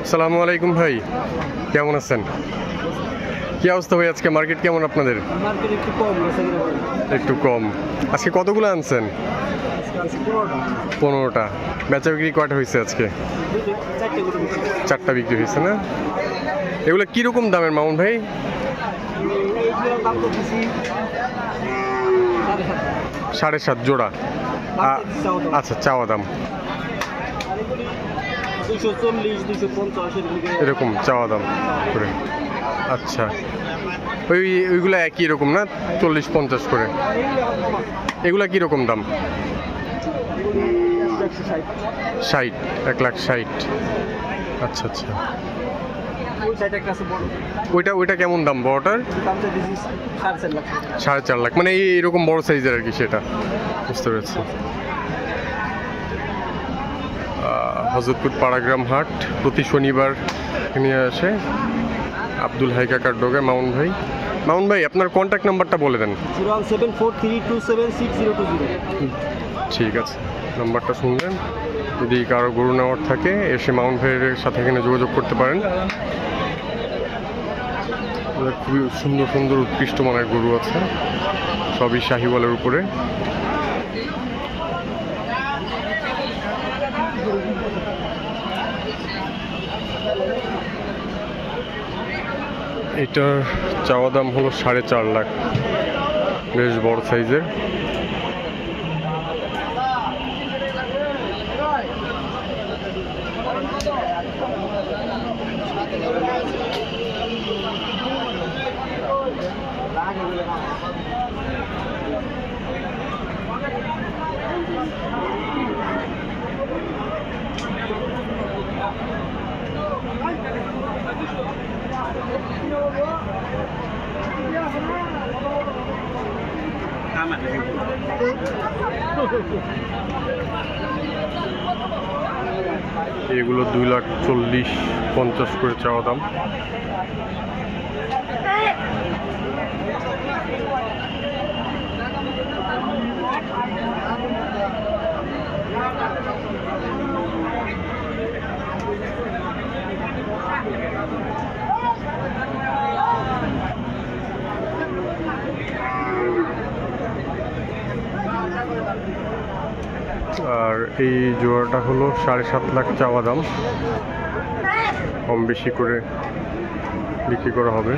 আসসালামু আলাইকুম ভাই, কেমন আছেন? কি অবস্থা ভাই, আজকে মার্কেট কেমন আপনাদের? একটু কম। আজকে কতগুলো আনছেন? 15টা। বেচা বিক্রি কয়টা হয়েছে আজকে? 4টা বিক্রি হয়েছে না? এগুলো কিরকম দামের মামুন ভাই? 7.5 জোড়া। আচ্ছা, চাওয়া দাম এরকম চাওয়া দাম করে। আচ্ছা, ওইগুলো একই রকম না, 40-50 করে। এগুলা কিরকম দাম? 60, 1,60,000। আচ্ছা আচ্ছা, ওইটা কেমন দাম বড়টার? 4.5 লাখ, মানে এইরকম বড় সাইজের আর কি, সেটা বুঝতে পেরেছি। হযরতপুর পাড়াগ্রাম হাট প্রতি শনিবার নিয়ে আসে আব্দুল হাই কাকার ডোগে মামুন ভাই আপনার কন্ট্যাক্ট নাম্বারটা বলে দেন। 01743276020। ঠিক আছে, নাম্বারটা শুনলেন। যদি কারো গরু নেওয়ার থাকে এসে মামুন ভাইয়ের সাথে এখানে যোগাযোগ করতে পারেন। খুবই সুন্দর সুন্দর উৎকৃষ্ট মানের গরু আছে, সবই শাহিওয়ালের উপরে। এটার চাওয়া দাম হলো 4.5 লাখ, বেশ বড় সাইজের। এগুলো 2,40,50 করে চাওয়া দাম। আর এই জোড়াটা হলো 7.5 লাখ চাওয়া দাম, কম বেশি করে বিক্রি করা হবে।